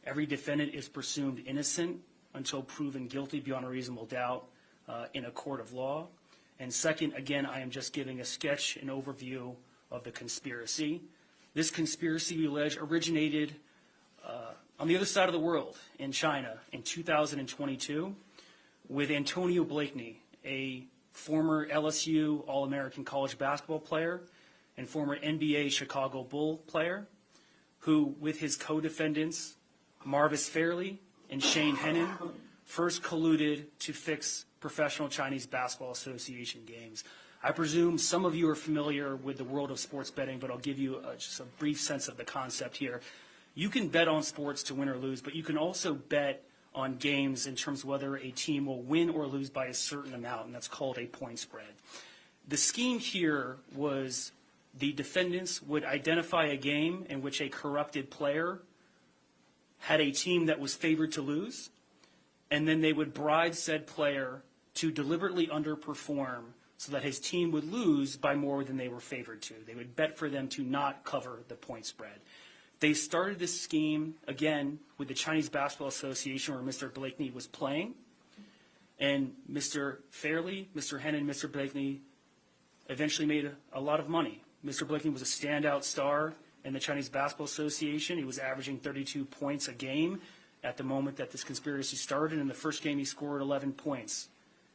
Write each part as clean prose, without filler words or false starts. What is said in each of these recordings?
Every defendant is presumed innocent until proven guilty beyond a reasonable doubt in a court of law. And second, again, I am just giving a sketch, an overview of the conspiracy. This conspiracy, we allege, originated on the other side of the world in China in 2022 with Antonio Blakeney, a former LSU All-American college basketball player and former NBA Chicago Bull player, who, with his co-defendants, Marvis Fairley and Shane Hennon, first colluded to fix Professional Chinese Basketball Association games. I presume some of you are familiar with the world of sports betting, but I'll give you just a brief sense of the concept here. You can bet on sports to win or lose, but you can also bet on games in terms of whether a team will win or lose by a certain amount, and that's called a point spread. The scheme here was the defendants would identify a game in which a corrupted player had a team that was favored to lose, and then they would bribe said player to deliberately underperform so that his team would lose by more than they were favored to. They would bet for them to not cover the point spread. They started this scheme, again, with the Chinese Basketball Association, where Mr. Blakeney was playing. And Mr. Fairley, Mr. Hennon, and Mr. Blakeney eventually made a lot of money. Mr. Blakeney was a standout star in the Chinese Basketball Association. He was averaging 32 points a game at the moment that this conspiracy started. In the first game, he scored 11 points.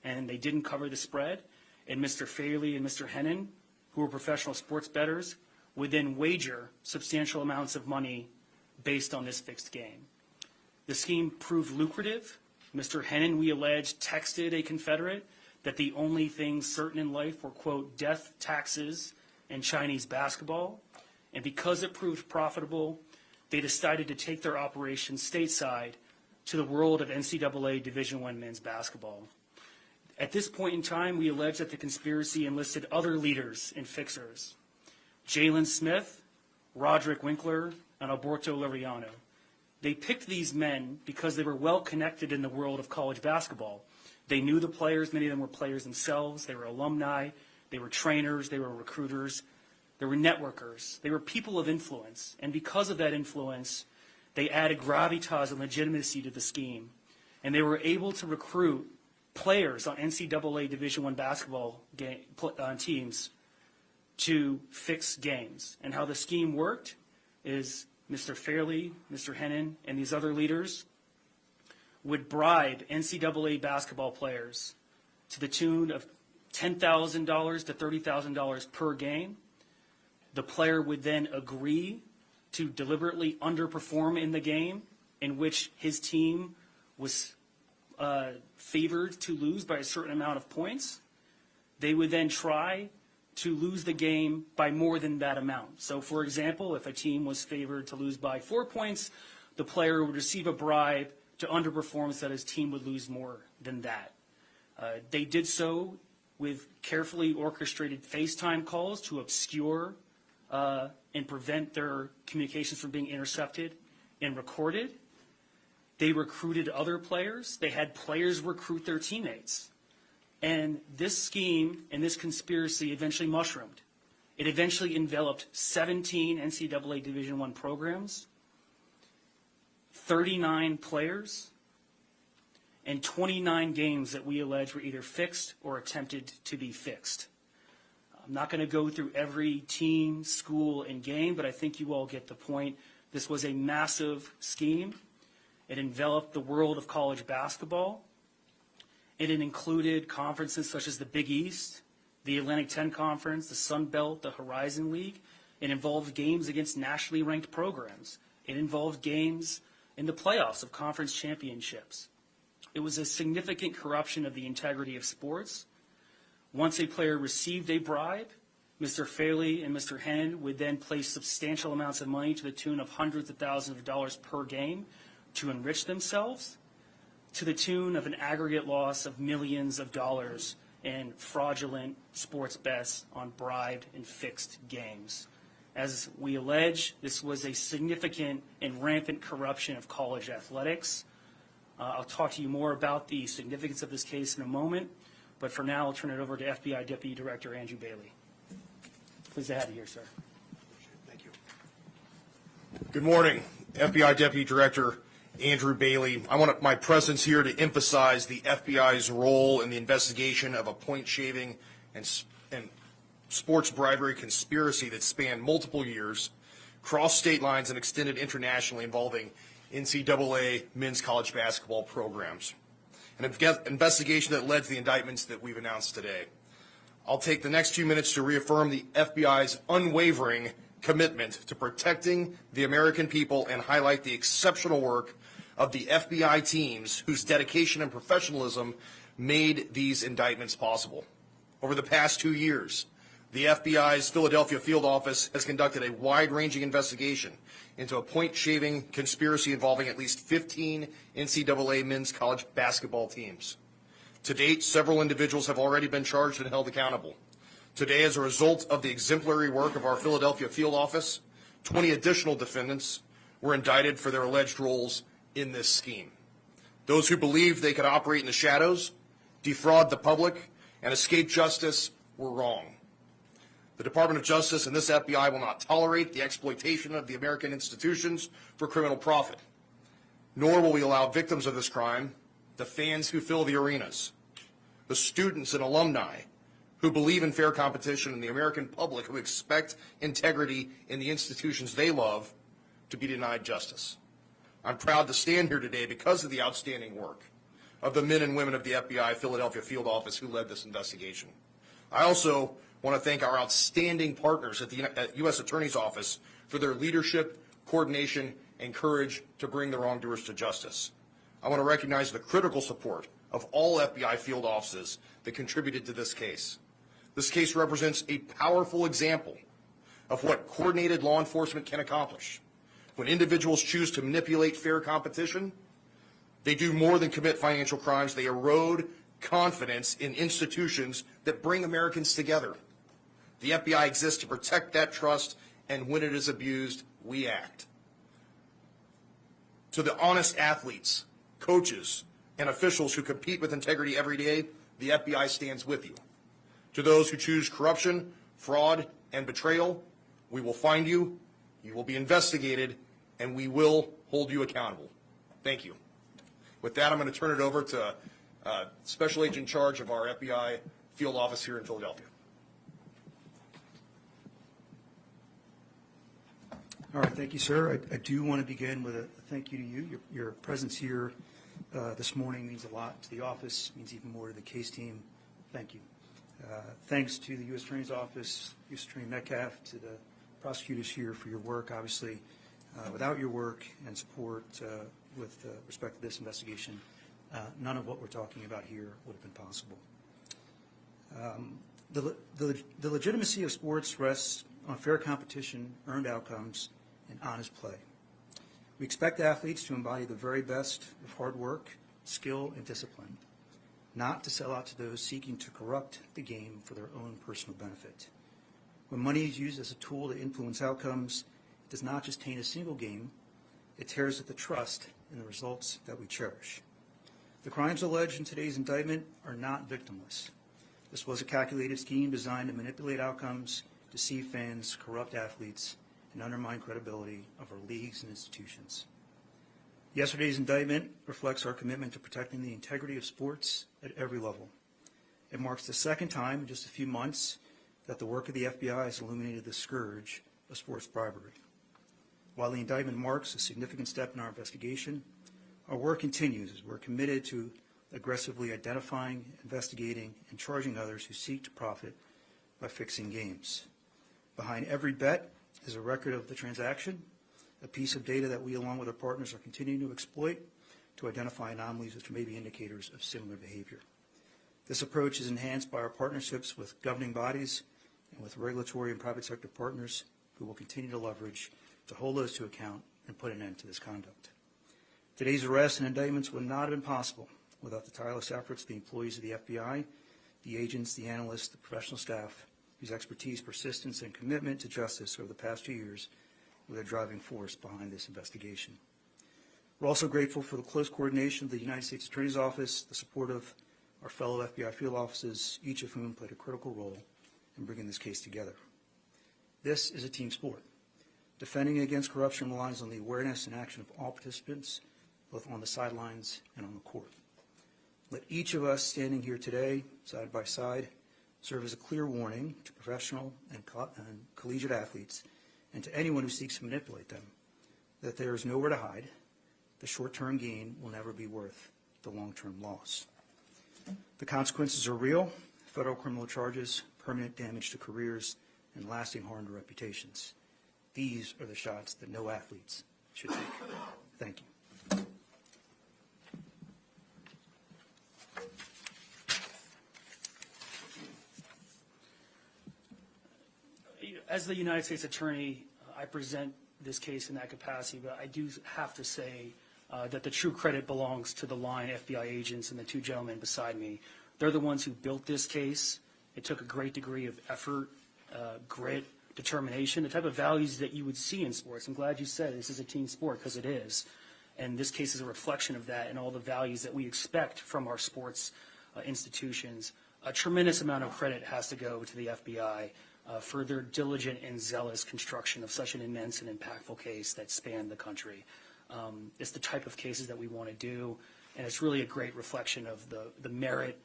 And they didn't cover the spread. And Mr. Fairley and Mr. Hennon, who were professional sports bettors, would then wager substantial amounts of money based on this fixed game. The scheme proved lucrative. Mr. Hennon, we allege, texted a Confederate that the only things certain in life were, quote, death, taxes, and Chinese basketball. And because it proved profitable, they decided to take their operation stateside to the world of NCAA Division I men's basketball. At this point in time, we allege that the conspiracy enlisted other leaders and fixers: Jalen Smith, Roderick Winkler, and Alberto Liriano. They picked these men because they were well connected in the world of college basketball. They knew the players. Many of them were players themselves. They were alumni. They were trainers. They were recruiters. They were networkers. They were people of influence. And because of that influence, they added gravitas and legitimacy to the scheme. And they were able to recruit players on NCAA Division I basketball teams to fix games. And how the scheme worked is Mr. Fairley, Mr. Hennon, and these other leaders would bribe NCAA basketball players to the tune of $10,000 to $30,000 per game. The player would then agree to deliberately underperform in the game in which his team was favored to lose by a certain amount of points. They would then try to lose the game by more than that amount. So, for example, if a team was favored to lose by 4 points, the player would receive a bribe to underperform so that his team would lose more than that. They did so with carefully orchestrated FaceTime calls to obscure and prevent their communications from being intercepted and recorded. They recruited other players. They had players recruit their teammates. And this scheme and this conspiracy eventually mushroomed. It eventually enveloped 17 NCAA Division I programs, 39 players, and 29 games that we allege were either fixed or attempted to be fixed. I'm not going to go through every team, school, and game, but I think you all get the point. This was a massive scheme. It enveloped the world of college basketball. It included conferences such as the Big East, the Atlantic 10 Conference, the Sun Belt, the Horizon League. It involved games against nationally ranked programs. It involved games in the playoffs of conference championships. It was a significant corruption of the integrity of sports. Once a player received a bribe, Mr. Fairley and Mr. Hennon would then place substantial amounts of money to the tune of hundreds of thousands of dollars per game to enrich themselves, to the tune of an aggregate loss of millions of dollars in fraudulent sports bets on bribed and fixed games. As we allege, this was a significant and rampant corruption of college athletics. I'll talk to you more about the significance of this case in a moment, but for now I'll turn it over to FBI Deputy Director Andrew Bailey. Pleased to have you here, sir. Thank you. Good morning. FBI Deputy Director Andrew Bailey. I want my presence here to emphasize the FBI's role in the investigation of a point-shaving and sports bribery conspiracy that spanned multiple years, crossed state lines, and extended internationally, involving NCAA men's college basketball programs. An investigation that led to the indictments that we've announced today. I'll take the next few minutes to reaffirm the FBI's unwavering commitment to protecting the American people and highlight the exceptional work of the FBI teams whose dedication and professionalism made these indictments possible. Over the past 2 years, the FBI's Philadelphia field office has conducted a wide-ranging investigation into a point-shaving conspiracy involving at least 15 NCAA men's college basketball teams. To date, several individuals have already been charged and held accountable. Today, as a result of the exemplary work of our Philadelphia field office, 20 additional defendants were indicted for their alleged roles in this scheme. Those who believed they could operate in the shadows, defraud the public, and escape justice were wrong. The Department of Justice and this FBI will not tolerate the exploitation of the American institutions for criminal profit, nor will we allow victims of this crime, the fans who fill the arenas, the students and alumni who believe in fair competition, and the American public who expect integrity in the institutions they love, to be denied justice. I'm proud to stand here today because of the outstanding work of the men and women of the FBI Philadelphia field office who led this investigation. I also want to thank our outstanding partners at the U.S. Attorney's Office for their leadership, coordination, and courage to bring the wrongdoers to justice. I want to recognize the critical support of all FBI field offices that contributed to this case. This case represents a powerful example of what coordinated law enforcement can accomplish. When individuals choose to manipulate fair competition, they do more than commit financial crimes. They erode confidence in institutions that bring Americans together. The FBI exists to protect that trust, and when it is abused, we act. To the honest athletes, coaches, and officials who compete with integrity every day, the FBI stands with you. To those who choose corruption, fraud, and betrayal, we will find you, you will be investigated, and we will hold you accountable. Thank you. With that, I'm going to turn it over to Special Agent in charge of our FBI field office here in Philadelphia. All right, thank you, sir. I do want to begin with a thank you to you. Your presence here this morning means a lot to the office, means even more to the case team. Thank you. Thanks to the U.S. Attorney's Office, U.S. Attorney Metcalf, to the prosecutors here for your work. Obviously, without your work and support with respect to this investigation, none of what we're talking about here would have been possible. The legitimacy of sports rests on fair competition, earned outcomes, and honest play. We expect athletes to embody the very best of hard work, skill, and discipline, not to sell out to those seeking to corrupt the game for their own personal benefit. When money is used as a tool to influence outcomes, it does not just taint a single game, it tears at the trust in the results that we cherish. The crimes alleged in today's indictment are not victimless. This was a calculated scheme designed to manipulate outcomes, deceive fans, corrupt athletes, and undermine credibility of our leagues and institutions. Yesterday's indictment reflects our commitment to protecting the integrity of sports at every level. It marks the second time in just a few months that the work of the FBI has illuminated the scourge of sports bribery. While the indictment marks a significant step in our investigation, our work continues as we're committed to aggressively identifying, investigating, and charging others who seek to profit by fixing games. Behind every bet is a record of the transaction, a piece of data that we, along with our partners, are continuing to exploit to identify anomalies which may be indicators of similar behavior. This approach is enhanced by our partnerships with governing bodies and with regulatory and private sector partners who will continue to leverage to hold those to account and put an end to this conduct. Today's arrests and indictments would not have been possible without the tireless efforts of the employees of the FBI, the agents, the analysts, the professional staff, whose expertise, persistence, and commitment to justice over the past 2 years were the driving force behind this investigation. We're also grateful for the close coordination of the United States Attorney's Office, the support of our fellow FBI field offices, each of whom played a critical role in bringing this case together. This is a team sport. Defending against corruption relies on the awareness and action of all participants, both on the sidelines and on the court. Let each of us standing here today, side by side, serve as a clear warning to professional and collegiate athletes and to anyone who seeks to manipulate them that there is nowhere to hide. The short-term gain will never be worth the long-term loss. The consequences are real: federal criminal charges, permanent damage to careers, and lasting harm to reputations. These are the shots that no athletes should take. Thank you. As the United States Attorney, I present this case in that capacity, but I do have to say that the true credit belongs to the line FBI agents and the two gentlemen beside me. They're the ones who built this case. It took a great degree of effort, grit, determination, the type of values that you would see in sports. I'm glad you said this is a team sport, because it is. And this case is a reflection of that and all the values that we expect from our sports institutions. A tremendous amount of credit has to go to the FBI for their diligent and zealous construction of such an immense and impactful case that spanned the country. It's the type of cases that we want to do, and it's really a great reflection of the merit,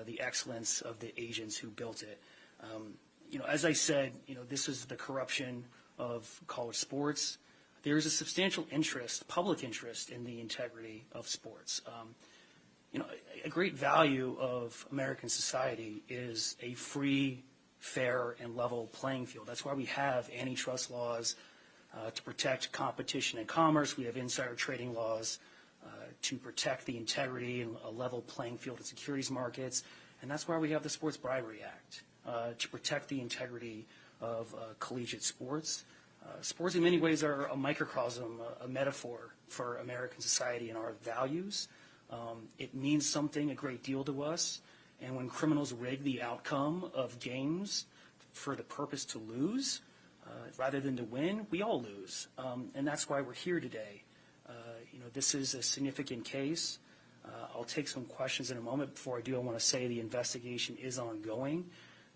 the excellence of the agents who built it. As I said, this is the corruption of college sports. There is a substantial interest, public interest, in the integrity of sports. A great value of American society is a free, fair, and level playing field. That's why we have antitrust laws to protect competition and commerce. We have insider trading laws to protect the integrity and a level playing field in securities markets. And that's why we have the Sports Bribery Act to protect the integrity of collegiate sports. Sports in many ways are a microcosm, a metaphor for American society and our values. It means something a great deal to us. And when criminals rig the outcome of games for the purpose to lose, rather than to win, we all lose. And that's why we're here today. This is a significant case. I'll take some questions in a moment. Before I do, I want to say the investigation is ongoing.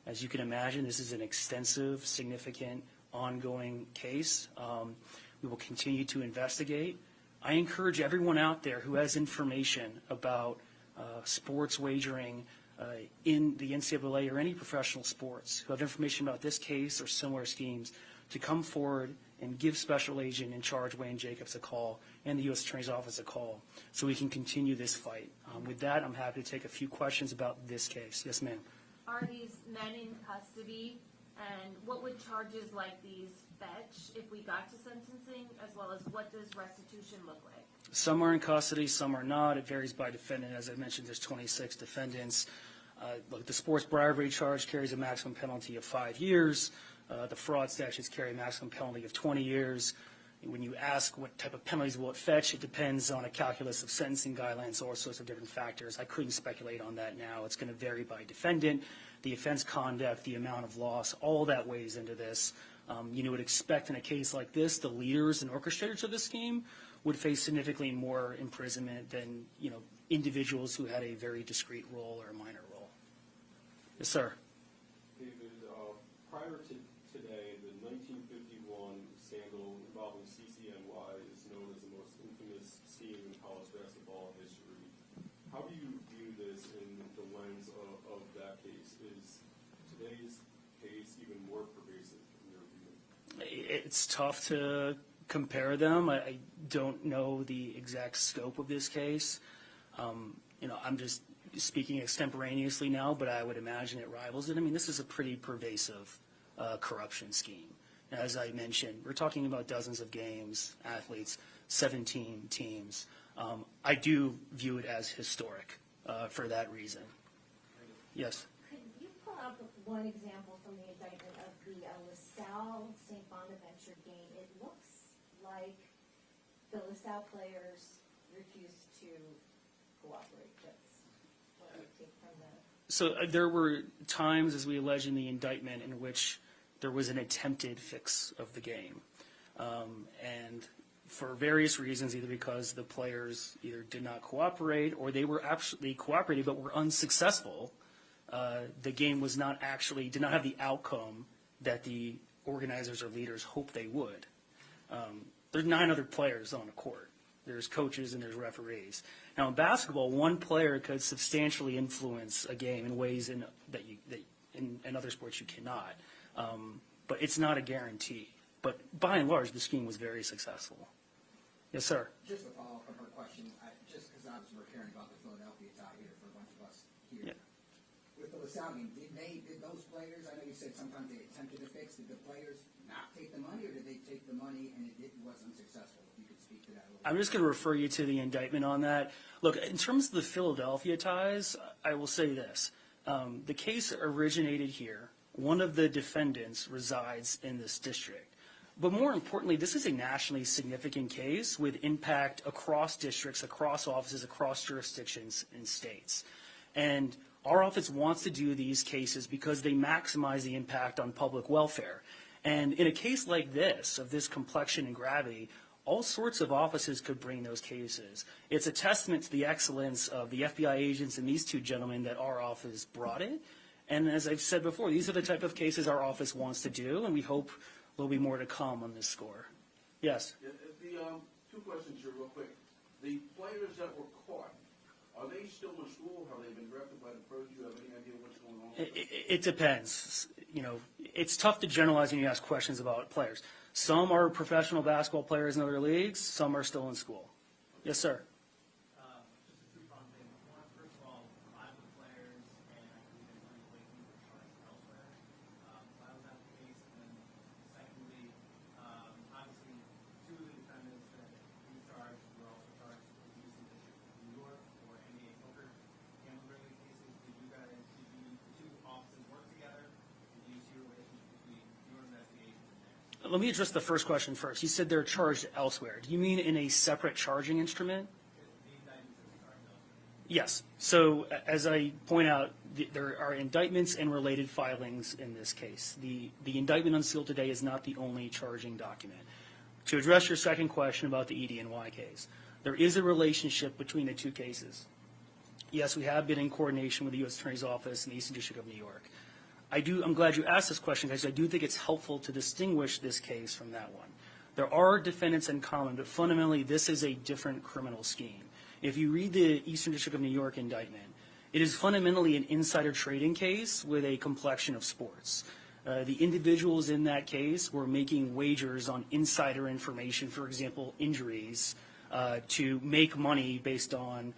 As you can imagine, this is an extensive, significant, ongoing case. We will continue to investigate. I encourage everyone out there who has information about sports wagering in the NCAA or any professional sports, who have information about this case or similar schemes, to come forward and give Special Agent in charge, Wayne Jacobs, a call, and the U.S. Attorney's Office a call, so we can continue this fight. With that, I'm happy to take a few questions about this case. Yes, ma'am. Are these men in custody, and what would charges like these fetch if we got to sentencing, as well as what does restitution look like? Some are in custody, some are not. It varies by defendant. As I mentioned, there's 26 defendants. Look, the sports bribery charge carries a maximum penalty of 5 years. The fraud statutes carry a maximum penalty of 20 years. When you ask what type of penalties will it fetch, it depends on a calculus of sentencing guidelines, all sorts of different factors. I couldn't speculate on that now. It's going to vary by defendant, the offense conduct, the amount of loss, all that weighs into this. You would expect in a case like this, the leaders and orchestrators of the scheme would face significantly more imprisonment than, individuals who had a very discrete role or a minor role. Yes, sir. David, prior to today, the 1951 scandal involving CCNY is known as the most infamous scheme in college basketball history. How do you view this in the lens of that case? Is today's case even more pervasive in your view? It's tough to compare them. I don't know the exact scope of this case. I'm just speaking extemporaneously now, but I would imagine it rivals it. I mean, this is a pretty pervasive corruption scheme. As I mentioned, we're talking about dozens of games, athletes, 17 teams. I do view it as historic for that reason. Yes? Could you pull out one example from the indictment of the LaSalle-St. Bonaventure game? It looks like the LaSalle players refused to cooperate. That's what I take from that. So there were times, as we allege in the indictment, in which there was an attempted fix of the game. And for various reasons, either because the players either did not cooperate or they were actually cooperating but were unsuccessful, the game was not actually, did not have the outcome that the organizers or leaders hoped they would. There are 9 other players on the court. There's coaches and there's referees. Now in basketball, one player could substantially influence a game in ways that in other sports you cannot. But it's not a guarantee. But by and large, the scheme was very successful. Yes, sir. Just to follow up on her question, just because obviously we're caring about the Philadelphia tie here for a bunch of us here. Yeah. With the LaSalle game, did those players, I know you said sometimes they attempted to fix, did the players not take the money, or did they take the money and it wasn't successful? If you could speak to that a little bit. I'm just going to refer you to the indictment on that. Look, in terms of the Philadelphia ties, I will say this. The case originated here. One of the defendants resides in this district. But more importantly, this is a nationally significant case with impact across districts, across offices, across jurisdictions and states. And our office wants to do these cases because they maximize the impact on public welfare. And in a case like this, of this complexion and gravity, all sorts of offices could bring those cases. It's a testament to the excellence of the FBI agents and these two gentlemen that our office brought it. And as I've said before, these are the type of cases our office wants to do, and we hope there'll be more to come on this score. Yes? Yeah, two questions here real quick. The players that were caught, are they still in school? Have they been drafted by the pros? Do you have any idea what's going on? It depends. You know, it's tough to generalize when you ask questions about players. Some are professional basketball players in other leagues. Some are still in school. Yes, sir. Just a two-pronged thing. One, first of all, a lot of the players, and I believe there's only Blakely were charged elsewhere. Why was that the case? And then secondly, obviously, two of the defendants that you charged were also charged with the Eastern District of New York or NBA poker gambling-related cases. Did the two offices work together? Did you see a relationship between your investigation and theirs? Let me address the first question first. You said they're charged elsewhere. Do you mean in a separate charging instrument? Yes. So as I point out, there are indictments and related filings in this case. The indictment unsealed today is not the only charging document. To address your second question about the ED&Y case, there is a relationship between the two cases. Yes, we have been in coordination with the U.S. Attorney's Office and the Eastern District of New York. I'm glad you asked this question because I do think it's helpful to distinguish this case from that one. There are defendants in common, but fundamentally this is a different criminal scheme. If you read the Eastern District of New York indictment, it is fundamentally an insider trading case with a complexion of sports. The individuals in that case were making wagers on insider information, for example, injuries, to make money based on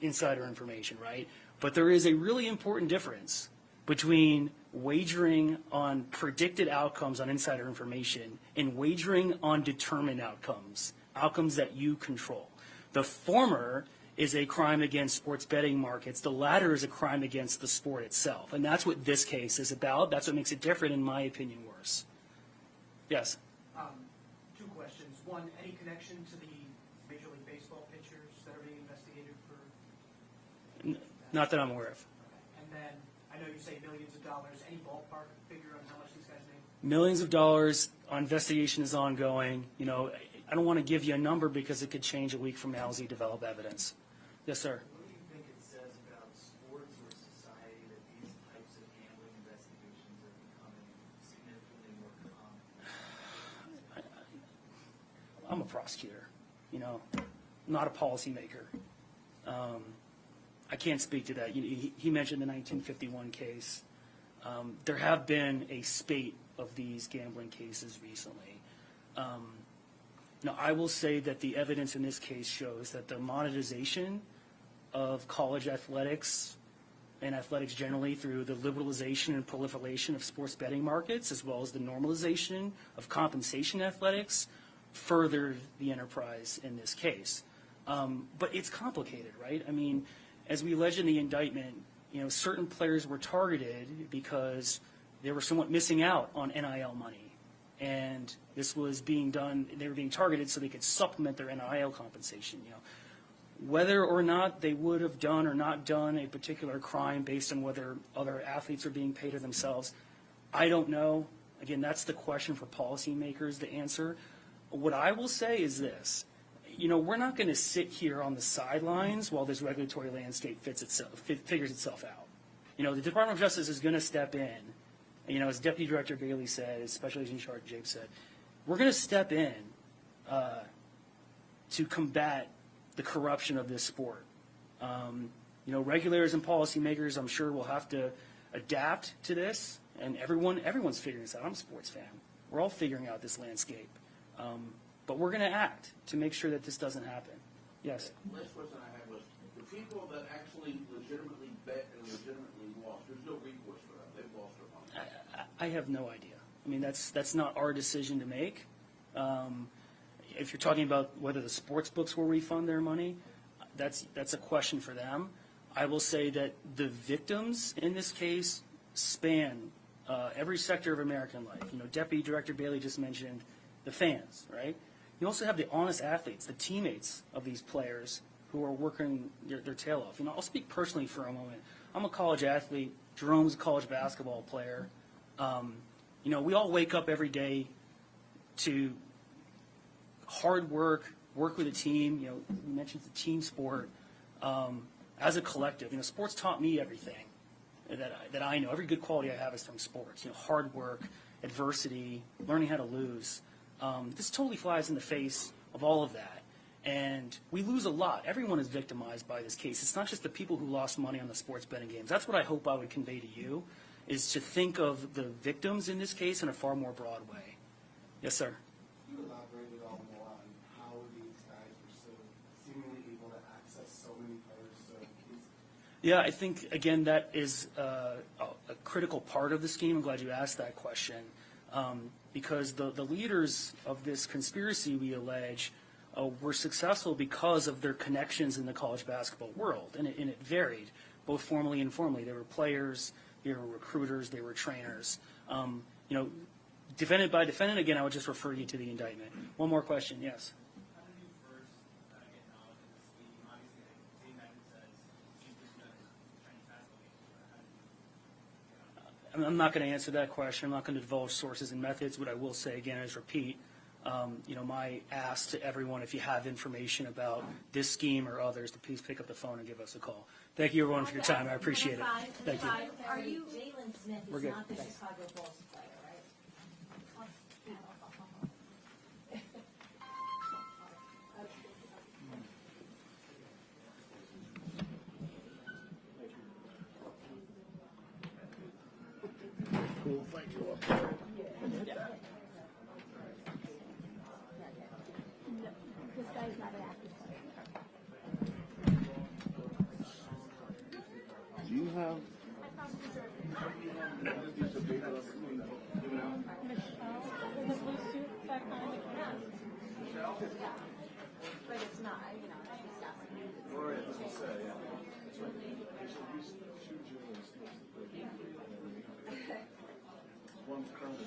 insider information, right? But there is a really important difference between wagering on predicted outcomes on insider information and wagering on determined outcomes, outcomes that you control. The former is a crime against sports betting markets. The latter is a crime against the sport itself. And that's what this case is about. That's what makes it different, in my opinion, worse. Yes? Two questions. One, any connection to the Major League Baseball pitchers that are being investigated for? Not that I'm aware of. Okay. And then, I know you say millions of dollars. Any ballpark figure on how much these guys make? Millions of dollars. Our investigation is ongoing. You know, I don't want to give you a number because it could change a week from now as we develop evidence. Yes, sir. What do you think it says about sports or society that these types of gambling investigations are becoming significantly more common? I'm a prosecutor, you know, not a policymaker. I can't speak to that. He mentioned the 1951 case. There have been a spate of these gambling cases recently. Now, I will say that the evidence in this case shows that the monetization of college athletics and athletics generally through the liberalization and proliferation of sports betting markets, as well as the normalization of compensation athletics, furthered the enterprise in this case. But it's complicated, right? I mean, as we allege in the indictment, you know, certain players were targeted because they were somewhat missing out on NIL money. And this was being done, they were being targeted so they could supplement their NIL compensation, you know. Whether or not they would have done or not done a particular crime based on whether other athletes are being paid or themselves, I don't know. Again, that's the question for policymakers to answer. What I will say is this. You know, we're not going to sit here on the sidelines while this regulatory landscape figures itself out. You know, the Department of Justice is going to step in. You know, as Deputy Director Bailey said, as Special Agent in Charge James said, we're going to step in to combat the corruption of this sport. Regulators and policymakers, I'm sure, will have to adapt to this, and everyone's figuring this out. I'm a sports fan. We're all figuring out this landscape. But we're going to act to make sure that this doesn't happen. Yes? Last question I had was, the people that actually legitimately bet and legitimately lost, there's no recourse for them. They've lost their money. I have no idea. I mean, that's not our decision to make. If you're talking about whether the sports books will refund their money, that's a question for them. I will say that the victims in this case span every sector of American life. Deputy Director Bailey just mentioned the fans, right? You also have the honest athletes, the teammates of these players who are working their tail off. I'll speak personally for a moment. I'm a college athlete. Jerome's a college basketball player. We all wake up every day to hard work with a team. We mentioned the team sport. As a collective, sports taught me everything that I know. Every good quality I have is from sports. Hard work, adversity, learning how to lose. This totally flies in the face of all of that. And we lose a lot. Everyone is victimized by this case. It's not just the people who lost money on the sports betting games. That's what I hope I would convey to you, is to think of the victims in this case in a far more broad way. Yes, sir? Can you elaborate at all more on how these guys were so seemingly able to access so many players so easily? Yeah, I think, again, that is a critical part of the scheme. I'm glad you asked that question. Because the leaders of this conspiracy, we allege, were successful because of their connections in the college basketball world. And it varied, both formally and informally. They were players, they were recruiters, they were trainers. Defendant by defendant, again, I would just refer you to the indictment. One more question, yes. How did you first get knowledge of the scheme? Obviously, the indictment says you just met Chinese basketball games. How did you I'm not going to answer that question. I'm not going to divulge sources and methods. What I will say, again, is repeat, my ask to everyone, if you have information about this scheme or others, to please pick up the phone and give us a call. Thank you, everyone, for your time. I appreciate it. Thank you. Are you? Jalen Smith We're is good. not the Thanks. Chicago Bulls player, right? This guy's not an active player. Do you have Michelle, in the blue suit back on the camera. But it's not, she's got one currently